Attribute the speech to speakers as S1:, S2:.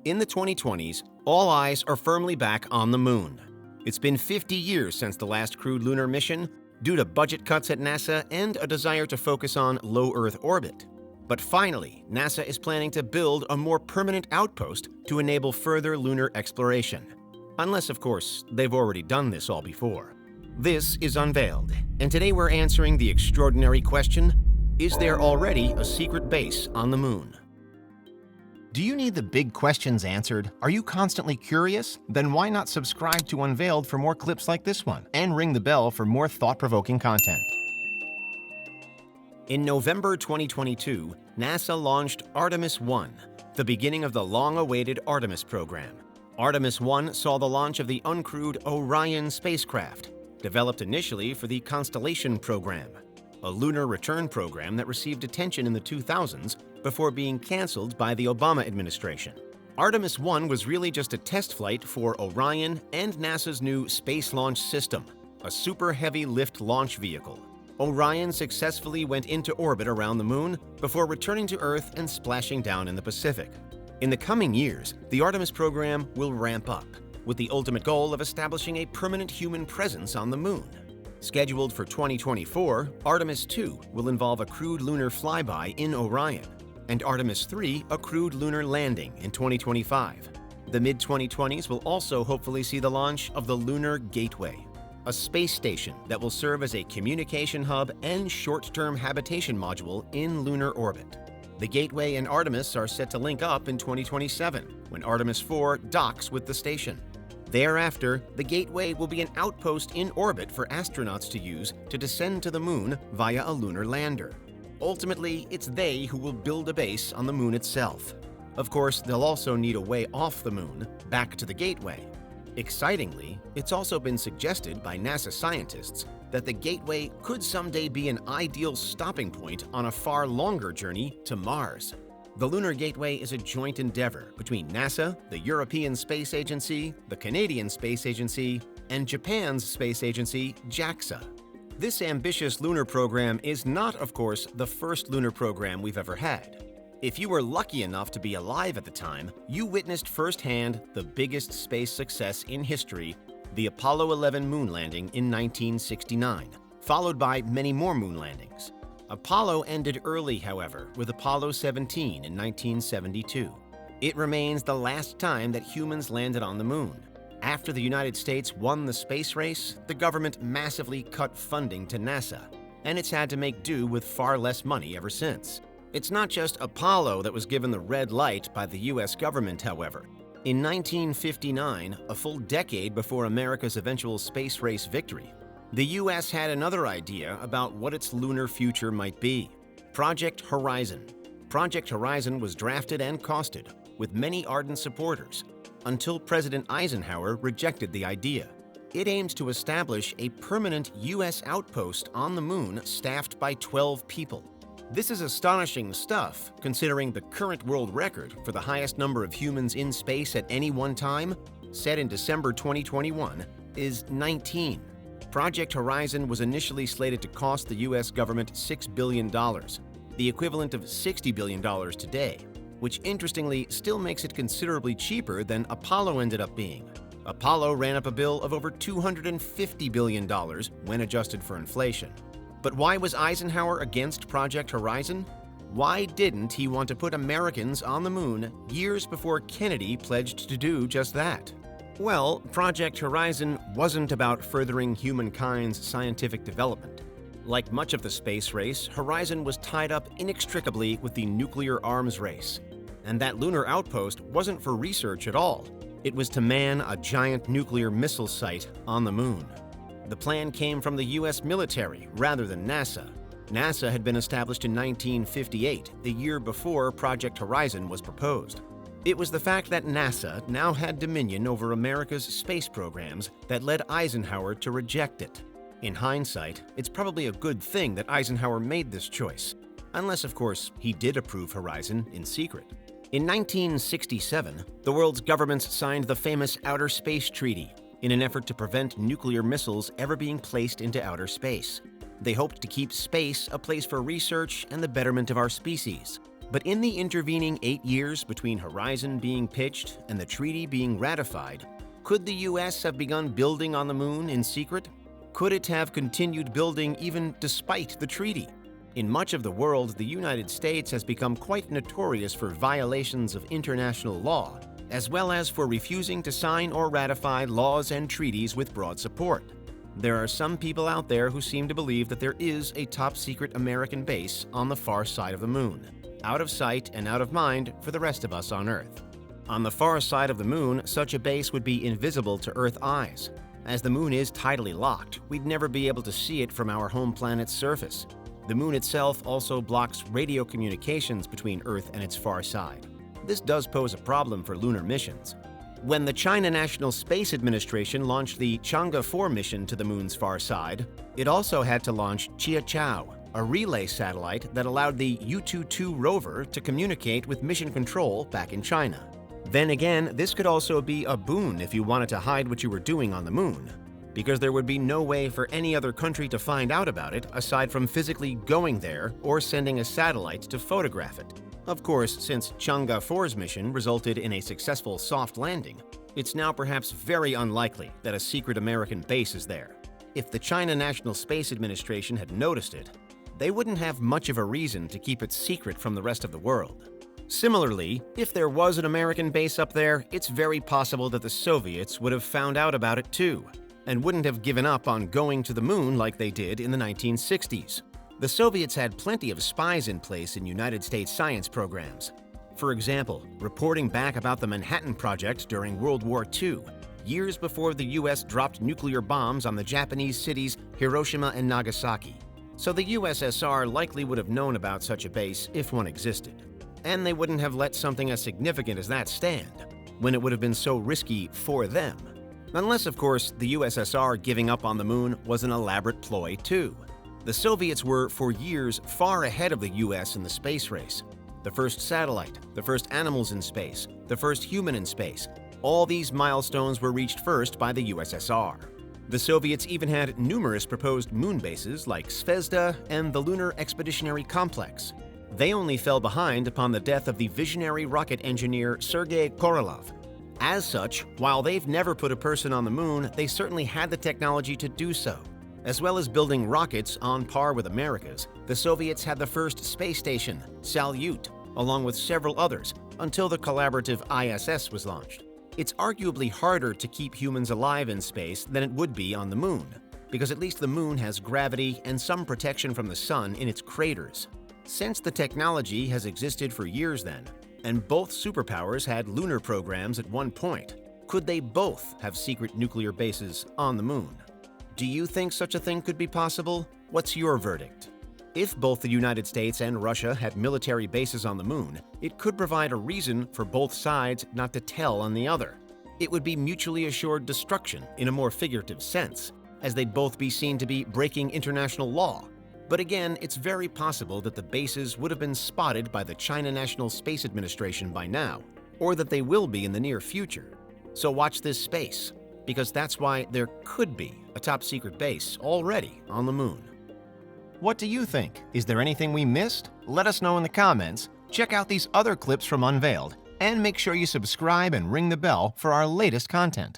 S1: In the 2020s, all eyes are firmly back on the moon. It's been 50 years since the last crewed lunar mission, due to budget cuts at NASA and a desire to focus on low Earth orbit. But finally, NASA is planning to build a more permanent outpost to enable further lunar exploration. Unless, of course, they've already done this all before. This is Unveiled, and today we're answering the extraordinary question, is there already a secret base on the moon?
S2: Do you need the big questions answered? Are you constantly curious? Then why not subscribe to Unveiled for more clips like this one, and ring the bell for more thought-provoking content.
S1: In November 2022, NASA launched Artemis 1, the beginning of the long-awaited Artemis program. Artemis 1 saw the launch of the uncrewed Orion spacecraft, developed initially for the Constellation program, a lunar return program that received attention in the 2000s before being canceled by the Obama administration. Artemis 1 was really just a test flight for Orion and NASA's new Space Launch System, a super heavy lift launch vehicle. Orion successfully went into orbit around the moon before returning to Earth and splashing down in the Pacific. In the coming years, the Artemis program will ramp up, with the ultimate goal of establishing a permanent human presence on the moon. Scheduled for 2024, Artemis 2 will involve a crewed lunar flyby in Orion, and Artemis 3 a crewed lunar landing in 2025. The mid-2020s will also hopefully see the launch of the Lunar Gateway, a space station that will serve as a communication hub and short-term habitation module in lunar orbit. The Gateway and Artemis are set to link up in 2027, when Artemis 4 docks with the station. Thereafter, the Gateway will be an outpost in orbit for astronauts to use to descend to the moon via a lunar lander. Ultimately, it's they who will build a base on the moon itself. Of course, they'll also need a way off the moon, back to the Gateway. Excitingly, it's also been suggested by NASA scientists that the Gateway could someday be an ideal stopping point on a far longer journey to Mars. The Lunar Gateway is a joint endeavor between NASA, the European Space Agency, the Canadian Space Agency, and Japan's space agency, JAXA. This ambitious lunar program is not, of course, the first lunar program we've ever had. If you were lucky enough to be alive at the time, you witnessed firsthand the biggest space success in history, the Apollo 11 moon landing in 1969, followed by many more moon landings. Apollo ended early, however, with Apollo 17 in 1972. It remains the last time that humans landed on the moon. After the United States won the space race, the government massively cut funding to NASA, and it's had to make do with far less money ever since. It's not just Apollo that was given the red light by the US government, however. In 1959, a full decade before America's eventual space race victory, the US had another idea about what its lunar future might be: Project Horizon. Project Horizon was drafted and costed, with many ardent supporters, until President Eisenhower rejected the idea. It aims to establish a permanent US outpost on the moon staffed by 12 people. This is astonishing stuff, considering the current world record for the highest number of humans in space at any one time, set in December 2021, is 19. Project Horizon was initially slated to cost the US government $6 billion, the equivalent of $60 billion today, which interestingly still makes it considerably cheaper than Apollo ended up being. Apollo ran up a bill of over $250 billion when adjusted for inflation. But why was Eisenhower against Project Horizon? Why didn't he want to put Americans on the moon years before Kennedy pledged to do just that? Well, Project Horizon wasn't about furthering humankind's scientific development. Like much of the space race, Horizon was tied up inextricably with the nuclear arms race. And that lunar outpost wasn't for research at all. It was to man a giant nuclear missile site on the moon. The plan came from the US military rather than NASA. NASA had been established in 1958, the year before Project Horizon was proposed. It was the fact that NASA now had dominion over America's space programs that led Eisenhower to reject it. In hindsight, it's probably a good thing that Eisenhower made this choice, unless, of course, he did approve Horizon in secret. In 1967, the world's governments signed the famous Outer Space Treaty in an effort to prevent nuclear missiles ever being placed into outer space. They hoped to keep space a place for research and the betterment of our species. But in the intervening 8 years between Horizon being pitched and the treaty being ratified, could the US have begun building on the moon in secret? Could it have continued building even despite the treaty? In much of the world, the United States has become quite notorious for violations of international law, as well as for refusing to sign or ratify laws and treaties with broad support. There are some people out there who seem to believe that there is a top-secret American base on the far side of the moon, out of sight and out of mind for the rest of us on Earth. On the far side of the moon, such a base would be invisible to Earth eyes. As the moon is tidally locked, we'd never be able to see it from our home planet's surface. The moon itself also blocks radio communications between Earth and its far side. This does pose a problem for lunar missions. When the China National Space Administration launched the Chang'e 4 mission to the moon's far side, it also had to launch Qiuqiao, a relay satellite that allowed the Yutu-2 rover to communicate with mission control back in China. Then again, this could also be a boon if you wanted to hide what you were doing on the moon, because there would be no way for any other country to find out about it aside from physically going there or sending a satellite to photograph it. Of course, since Chang'e 4's mission resulted in a successful soft landing, it's now perhaps very unlikely that a secret American base is there. If the China National Space Administration had noticed it, they wouldn't have much of a reason to keep it secret from the rest of the world. Similarly, if there was an American base up there, it's very possible that the Soviets would have found out about it too, and wouldn't have given up on going to the moon like they did in the 1960s. The Soviets had plenty of spies in place in United States science programs. For example, reporting back about the Manhattan Project during World War II, years before the US dropped nuclear bombs on the Japanese cities Hiroshima and Nagasaki. So the USSR likely would have known about such a base if one existed. And they wouldn't have let something as significant as that stand, when it would have been so risky for them. Unless, of course, the USSR giving up on the moon was an elaborate ploy too. The Soviets were, for years, far ahead of the US in the space race. The first satellite, the first animals in space, the first human in space. All these milestones were reached first by the USSR. The Soviets even had numerous proposed moon bases like Zvezda and the Lunar Expeditionary Complex. They only fell behind upon the death of the visionary rocket engineer Sergei Korolev. As such, while they've never put a person on the moon, they certainly had the technology to do so. As well as building rockets on par with America's, the Soviets had the first space station, Salyut, along with several others, until the collaborative ISS was launched. It's arguably harder to keep humans alive in space than it would be on the moon, because at least the moon has gravity and some protection from the sun in its craters. Since the technology has existed for years then, and both superpowers had lunar programs at one point, could they both have secret nuclear bases on the moon? Do you think such a thing could be possible? What's your verdict? If both the United States and Russia had military bases on the moon, it could provide a reason for both sides not to tell on the other. It would be mutually assured destruction in a more figurative sense, as they'd both be seen to be breaking international law. But again, it's very possible that the bases would have been spotted by the China National Space Administration by now, or that they will be in the near future. So watch this space, because that's why there could be a top-secret base already on the moon.
S2: What do you think? Is there anything we missed? Let us know in the comments. Check out these other clips from Unveiled, and make sure you subscribe and ring the bell for our latest content.